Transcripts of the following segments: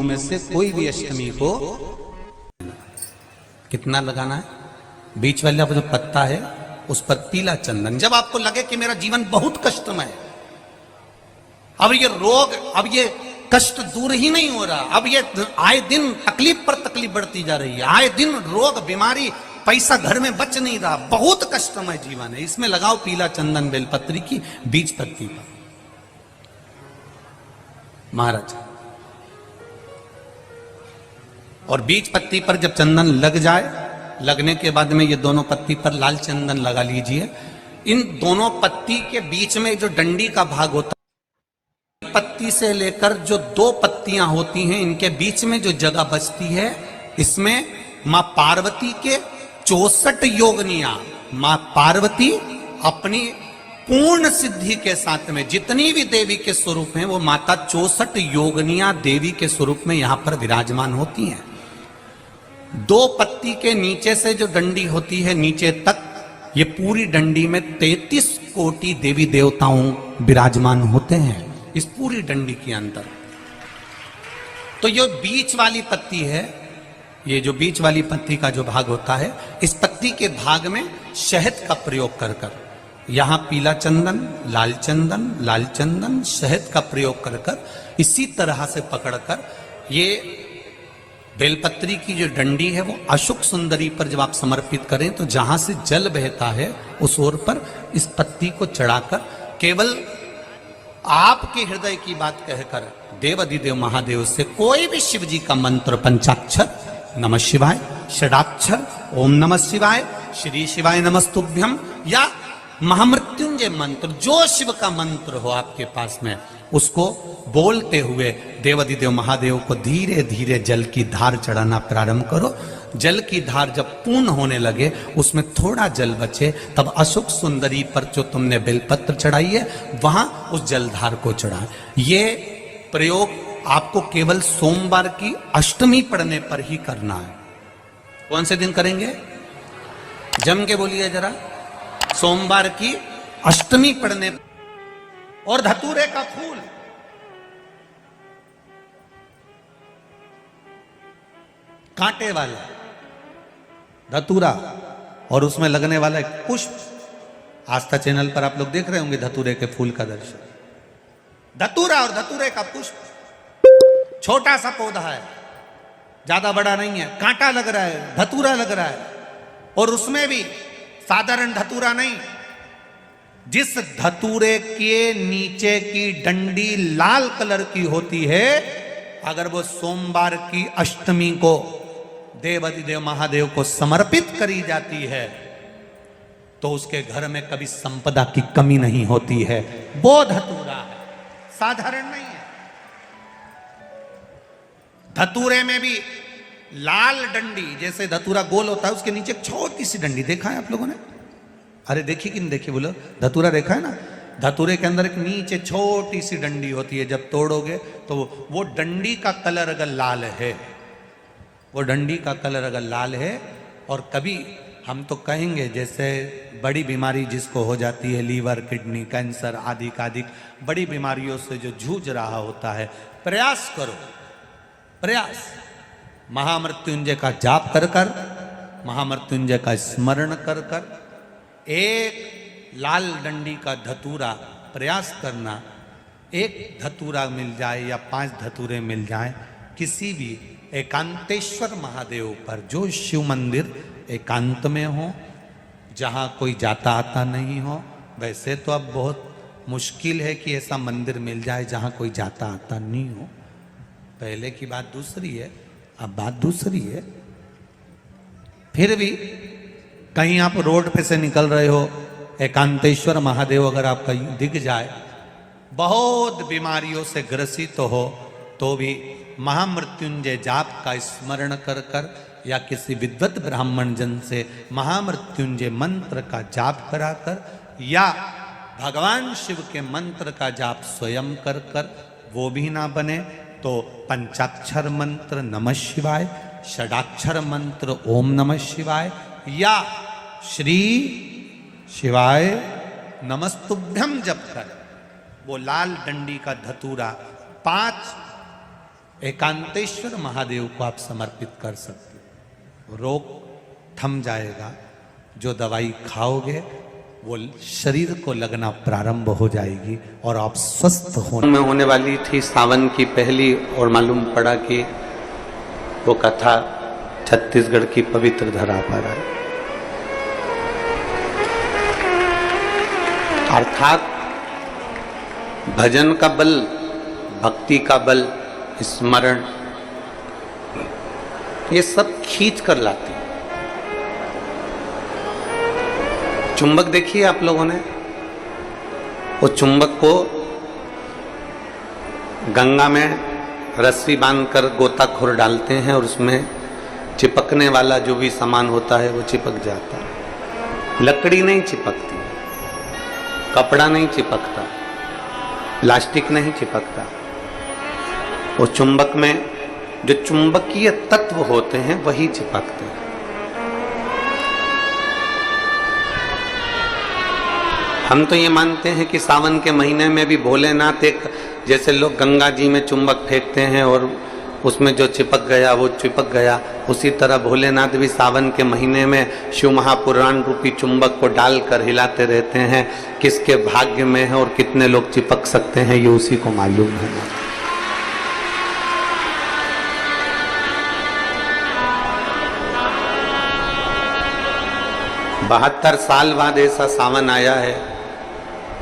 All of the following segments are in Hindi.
में से कोई भी अष्टमी को कितना लगाना है? बीच वाला जो पत्ता है उस पर पीला चंदन। जब आपको लगे कि मेरा जीवन बहुत कष्टमय है, अब ये रोग, अब ये कष्ट दूर ही नहीं हो रहा, अब ये आए दिन तकलीफ पर तकलीफ बढ़ती जा रही है, आए दिन रोग बीमारी, पैसा घर में बच नहीं रहा, बहुत कष्टमय जीवन है, इसमें लगाओ पीला चंदन बेलपत्री की बीज पत्ती पर। महाराज, और बीज पत्ती पर जब चंदन लग जाए, लगने के बाद में ये दोनों पत्ती पर लाल चंदन लगा लीजिए। इन दोनों पत्ती के बीच में जो डंडी का भाग होता है, पत्ती से लेकर जो दो पत्तियां होती हैं, इनके बीच में जो जगह बचती है, इसमें मां पार्वती के 64 योगनियां, मां पार्वती अपनी पूर्ण सिद्धि के साथ में जितनी भी देवी के स्वरूप हैं, वो माता 64 योगनियां देवी के स्वरूप में यहां पर विराजमान होती हैं। दो पत्ती के नीचे से जो डंडी होती है नीचे तक, ये पूरी डंडी में 33 कोटि देवी देवताओं विराजमान होते हैं इस पूरी डंडी के अंदर। तो ये बीच वाली पत्ती है, ये जो बीच वाली पत्ती का जो भाग होता है, इस पत्ती के भाग में शहद का प्रयोग कर कर, यहां पीला चंदन, लाल चंदन, लाल चंदन, शहद का प्रयोग कर कर, इसी तरह से पकड़कर ये बेलपत्री की जो डंडी है वो अशुक सुंदरी पर जब आप समर्पित करें, तो जहां से जल बहता है उस ओर पर इस पत्ती को चढ़ाकर केवल आपके हृदय की बात कहकर देव अधिदेव महादेव से कोई भी शिव जी का मंत्र, पंचाक्षर नमः शिवाय, षडाक्षर ओम नमः शिवाय, श्री शिवाय नमस्तुभ्यम, या महामृत्युंजय मंत्र, जो शिव का मंत्र हो आपके पास में, उसको बोलते हुए देवाधिदेव महादेव को धीरे धीरे जल की धार चढ़ाना प्रारंभ करो। जल की धार जब पूर्ण होने लगे, उसमें थोड़ा जल बचे, तब अशोक सुंदरी पर जो तुमने बेलपत्र चढ़ाई है वहां उस जलधार को चढ़ा। ये प्रयोग आपको केवल सोमवार की अष्टमी पढ़ने पर ही करना है। कौन से दिन करेंगे? जम के बोलिए जरा। सोमवार की अष्टमी पढ़ने। और धतूरे का फूल, कांटे वाला धतूरा, और उसमें लगने वाला एक पुष्प। आस्था चैनल पर आप लोग देख रहे होंगे धतूरे के फूल का दर्शन। धतूरा और धतूरे का पुष्प, छोटा सा पौधा है, ज्यादा बड़ा नहीं है, कांटा लग रहा है, धतूरा लग रहा है, और उसमें भी साधारण धतूरा नहीं, जिस धतूरे के नीचे की डंडी लाल कलर की होती है, अगर वो सोमवार की अष्टमी को देवाधिदेव महादेव को समर्पित करी जाती है, तो उसके घर में कभी संपदा की कमी नहीं होती है। वो धतूरा है, साधारण नहीं है। धतूरे में भी लाल डंडी, जैसे धतूरा गोल होता है, उसके नीचे एक छोटी सी डंडी, देखा है आप लोगों ने? अरे देखी कि नहीं देखी बोलो? धतूरा देखा है ना? धतूरे के अंदर एक नीचे छोटी सी डंडी होती है, जब तोड़ोगे तो वो डंडी का कलर अगर लाल है, वो डंडी का कलर अगर लाल है, और कभी हम तो कहेंगे जैसे बड़ी बीमारी जिसको हो जाती है, लीवर, किडनी, कैंसर आदि आदि बड़ी बीमारियों से जो जूझ रहा होता है, प्रयास करो, प्रयास महामृत्युंजय का जाप कर कर, महामृत्युंजय का स्मरण कर कर, एक लाल डंडी का धतूरा प्रयास करना। एक धतूरा मिल जाए या 5 धतूरे मिल जाए किसी भी एकांतेश्वर महादेव पर, जो शिव मंदिर एकांत में हो, जहाँ कोई जाता आता नहीं हो। वैसे तो अब बहुत मुश्किल है कि ऐसा मंदिर मिल जाए जहाँ कोई जाता आता नहीं हो, पहले की बात दूसरी है, अब बात दूसरी है। फिर भी कहीं आप रोड पे से निकल रहे हो, एकांतेश्वर महादेव अगर आपका दिख जाए, बहुत बीमारियों से ग्रसित हो, तो भी महामृत्युंजय जाप का स्मरण कर कर, या किसी विद्वत ब्राह्मण जन से महामृत्युंजय मंत्र का जाप कराकर, या भगवान शिव के मंत्र का जाप स्वयं कर कर, वो भी ना बने तो पंचाक्षर मंत्र नमः शिवाय, षडाक्षर मंत्र ओम नमः शिवाय, या श्री शिवाय नमस्तुभ्यम जप कर वो लाल डंडी का धतूरा 5 एकांतेश्वर महादेव को आप समर्पित कर सकते हो। रोग थम जाएगा, जो दवाई खाओगे वो शरीर को लगना प्रारंभ हो जाएगी और आप स्वस्थ में होने वाली थी सावन की पहली, और मालूम पड़ा कि वो कथा छत्तीसगढ़ की पवित्र धरा पर है। अर्थात भजन का बल, भक्ति का बल, स्मरण, ये सब खींच कर लाते। चुंबक देखिए आप लोगों ने, वो चुंबक को गंगा में रस्सी बांधकर गोताखोर डालते हैं और उसमें चिपकने वाला जो भी सामान होता है वो चिपक जाता है। लकड़ी नहीं चिपकती, कपड़ा नहीं चिपकता, प्लास्टिक नहीं चिपकता। वो चुंबक में जो चुंबकीय तत्व होते हैं वही चिपकते हैं। हम तो ये मानते हैं कि सावन के महीने में भी भोलेनाथ, एक जैसे लोग गंगा जी में चुंबक फेंकते हैं और उसमें जो चिपक गया वो चिपक गया, उसी तरह भोलेनाथ भी सावन के महीने में शिव महापुराण रूपी चुंबक को डालकर हिलाते रहते हैं। किसके भाग्य में है और कितने लोग चिपक सकते हैं ये उसी को मालूम है। 72 साल बाद ऐसा सावन आया है,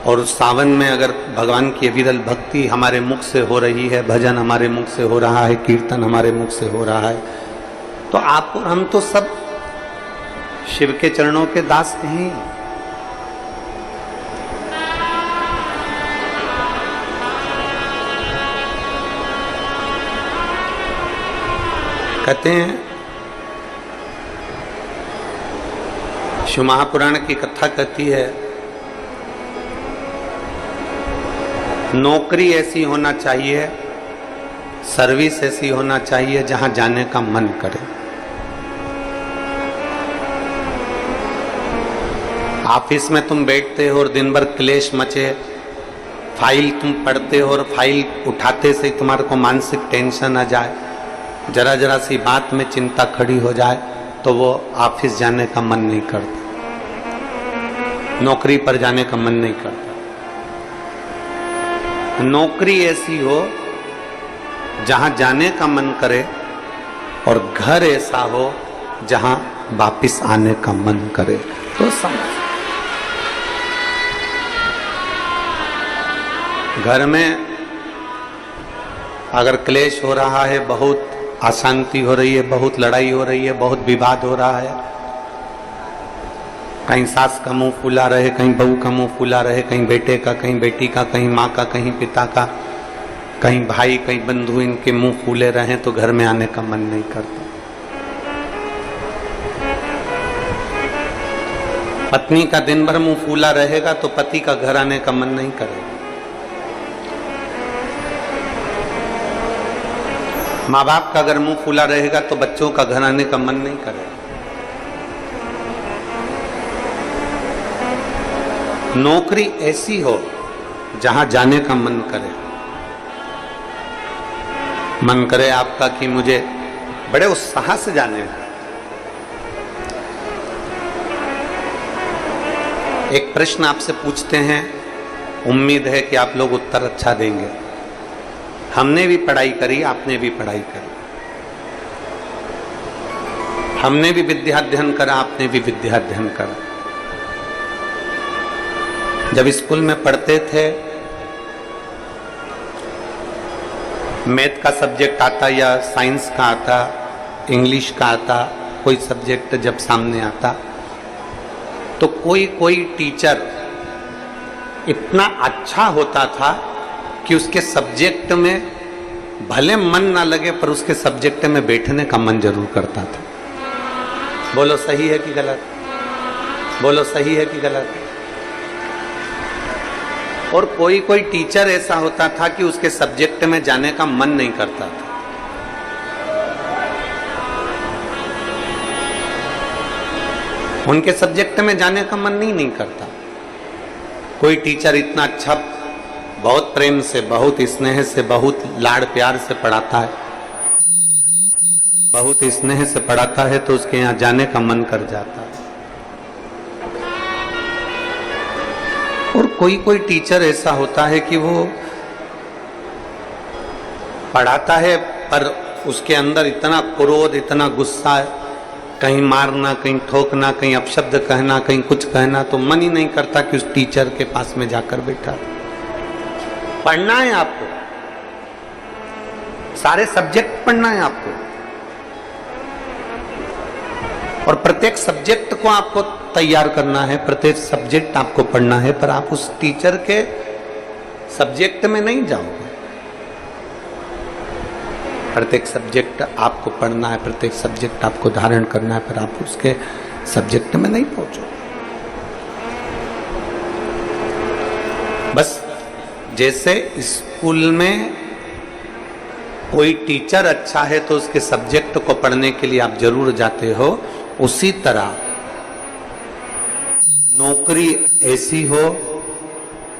और उस सावन में अगर भगवान की विरल भक्ति हमारे मुख से हो रही है, भजन हमारे मुख से हो रहा है, कीर्तन हमारे मुख से हो रहा है, तो आप और हम तो सब शिव के चरणों के दास हैं। कहते हैं, शिव महापुराण की कथा कहती है, नौकरी ऐसी होना चाहिए, सर्विस ऐसी होना चाहिए जहां जाने का मन करे। ऑफिस में तुम बैठते हो और दिन भर क्लेश मचे, फाइल तुम पढ़ते हो और फाइल उठाते से तुम्हारे को मानसिक टेंशन आ जाए, जरा जरा सी बात में चिंता खड़ी हो जाए, तो वो ऑफिस जाने का मन नहीं करता, नौकरी पर जाने का मन नहीं करता। नौकरी ऐसी हो जहां जाने का मन करे, और घर ऐसा हो जहां वापिस आने का मन करे। तो समझ, घर में अगर क्लेश हो रहा है, बहुत अशांति हो रही है, बहुत लड़ाई हो रही है, बहुत विवाद हो रहा है, कहीं सास का मुंह फूला रहे, कहीं बहू का मुंह फूला रहे, कहीं बेटे का, कहीं बेटी का, कहीं माँ का, कहीं पिता का, कहीं भाई, कहीं बंधु, इनके मुंह फूले रहे तो घर में आने का मन नहीं करता। पत्नी का दिन भर मुंह फूला रहेगा तो पति का घर आने का मन नहीं करेगा। माँ बाप का अगर मुंह फूला रहेगा तो बच्चों का घर आने का मन नहीं करेगा। नौकरी ऐसी हो जहां जाने का मन करे। मन करे आपका कि मुझे बड़े उत्साह से जाने हैं। एक प्रश्न आपसे पूछते हैं, उम्मीद है कि आप लोग उत्तर अच्छा देंगे। हमने भी पढ़ाई करी, आपने भी पढ़ाई करी, हमने भी विद्याध्ययन करा, आपने भी विद्याध्ययन करा। जब स्कूल में पढ़ते थे, मैथ का सब्जेक्ट आता या साइंस का आता, इंग्लिश का आता, कोई सब्जेक्ट जब सामने आता तो कोई कोई टीचर इतना अच्छा होता था कि उसके सब्जेक्ट में भले मन ना लगे पर उसके सब्जेक्ट में बैठने का मन जरूर करता था। बोलो सही है कि गलत? बोलो सही है कि गलत? और कोई कोई टीचर ऐसा होता था कि उसके सब्जेक्ट में जाने का मन नहीं करता था। उनके सब्जेक्ट में जाने का मन नहीं करता। कोई टीचर इतना अच्छा, बहुत प्रेम से, बहुत स्नेह से, बहुत लाड़ प्यार से पढ़ाता है, बहुत स्नेह से पढ़ाता है तो उसके यहाँ जाने का मन कर जाता है। और कोई कोई टीचर ऐसा होता है कि वो पढ़ाता है पर उसके अंदर इतना क्रोध, इतना गुस्सा है, कहीं मारना, कहीं ठोकना, कहीं अपशब्द कहना, कहीं कुछ कहना, तो मन ही नहीं करता कि उस टीचर के पास में जाकर बैठा। पढ़ना है आपको, सारे सब्जेक्ट पढ़ना है आपको, और प्रत्येक सब्जेक्ट को आपको तैयार करना है, प्रत्येक सब्जेक्ट आपको पढ़ना है, पर आप उस टीचर के सब्जेक्ट में नहीं जाओगे। प्रत्येक सब्जेक्ट आपको पढ़ना है, प्रत्येक सब्जेक्ट आपको धारण करना है, पर आप उसके सब्जेक्ट में नहीं पहुंचोगे। बस जैसे स्कूल में कोई टीचर अच्छा है तो उसके सब्जेक्ट को पढ़ने के लिए आप जरूर जाते हो, उसी तरह नौकरी ऐसी हो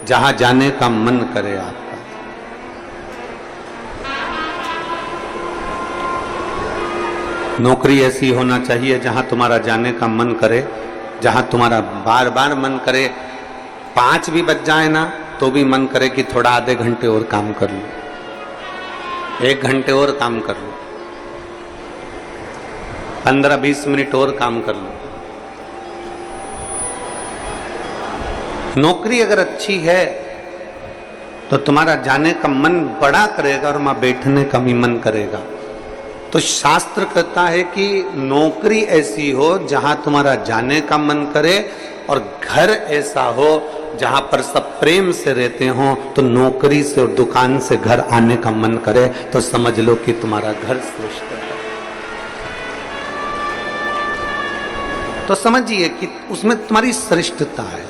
जहां जाने का मन करे आपका। नौकरी ऐसी होना चाहिए जहां तुम्हारा जाने का मन करे, जहां तुम्हारा बार बार मन करे, 5 भी बज जाए ना तो भी मन करे कि थोड़ा आधे घंटे और काम कर लो, 1 घंटे और काम कर लो, 15-20 मिनट और काम कर लो। नौकरी अगर अच्छी है तो तुम्हारा जाने का मन बड़ा करेगा और वहां बैठने का भी मन करेगा। तो शास्त्र कहता है कि नौकरी ऐसी हो जहां तुम्हारा जाने का मन करे, और घर ऐसा हो जहां पर सब प्रेम से रहते हो, तो नौकरी से और दुकान से घर आने का मन करे, तो समझ लो कि तुम्हारा घर श्रेष्ठ है। तो समझिए कि उसमें तुम्हारी श्रेष्ठता है।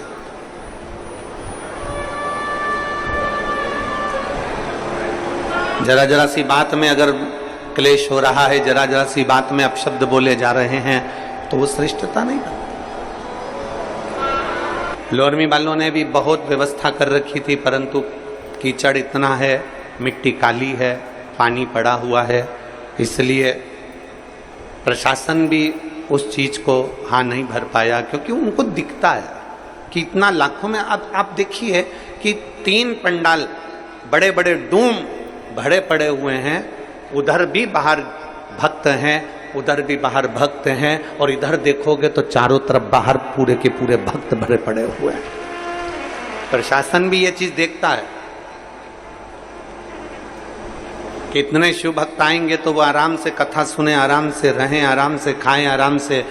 जरा जरा सी बात में अगर क्लेश हो रहा है, जरा जरा सी बात में अपशब्द बोले जा रहे हैं, तो वो श्रेष्ठता नहीं बनती। लोरमी वालों ने भी बहुत व्यवस्था कर रखी थी, परंतु कीचड़ इतना है, मिट्टी काली है, पानी पड़ा हुआ है, इसलिए प्रशासन भी उस चीज को हाँ नहीं भर पाया, क्योंकि उनको दिखता है कि इतना लाखों में। अब आप देखिए कि 3 पंडाल बड़े बड़े डूम भरे पड़े हुए हैं, उधर भी बाहर भक्त हैं, उधर भी बाहर भक्त हैं, और इधर देखोगे तो चारों तरफ बाहर पूरे के पूरे भक्त भरे पड़े हुए हैं। प्रशासन भी ये चीज देखता है कि इतने शिव भक्त आएंगे तो वो आराम से कथा सुने, आराम से रहें, आराम से खाएं, आराम से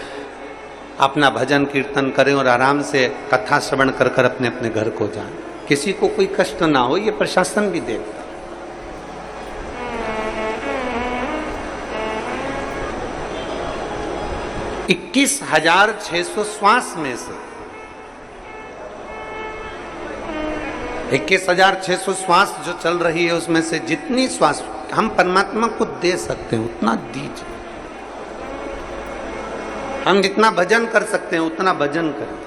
अपना भजन कीर्तन करें, और आराम से कथा श्रवण कर कर अपने अपने घर को जाएं, किसी को कोई कष्ट ना हो। ये प्रशासन भी देखता है। 21,600 श्वास में से 21,600 श्वास जो चल रही है, उसमें से जितनी श्वास हम परमात्मा को दे सकते हैं उतना दीजिए। हम जितना भजन कर सकते हैं उतना भजन करें,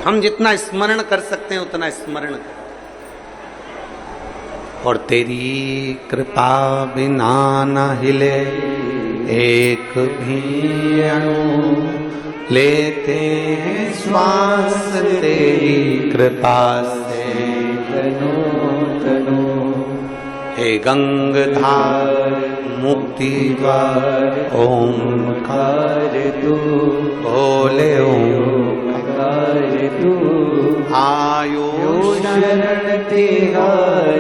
हम जितना स्मरण कर सकते हैं उतना स्मरण करें। और तेरी कृपा बिना न हिले एक भी अणु, लेते हैं श्वास तेरी कृपा से तनो तनो। हे गंगाधार मुक्ति द्वार ओंकार तू, बोले ओंकार तू। आयो शरण तिहारी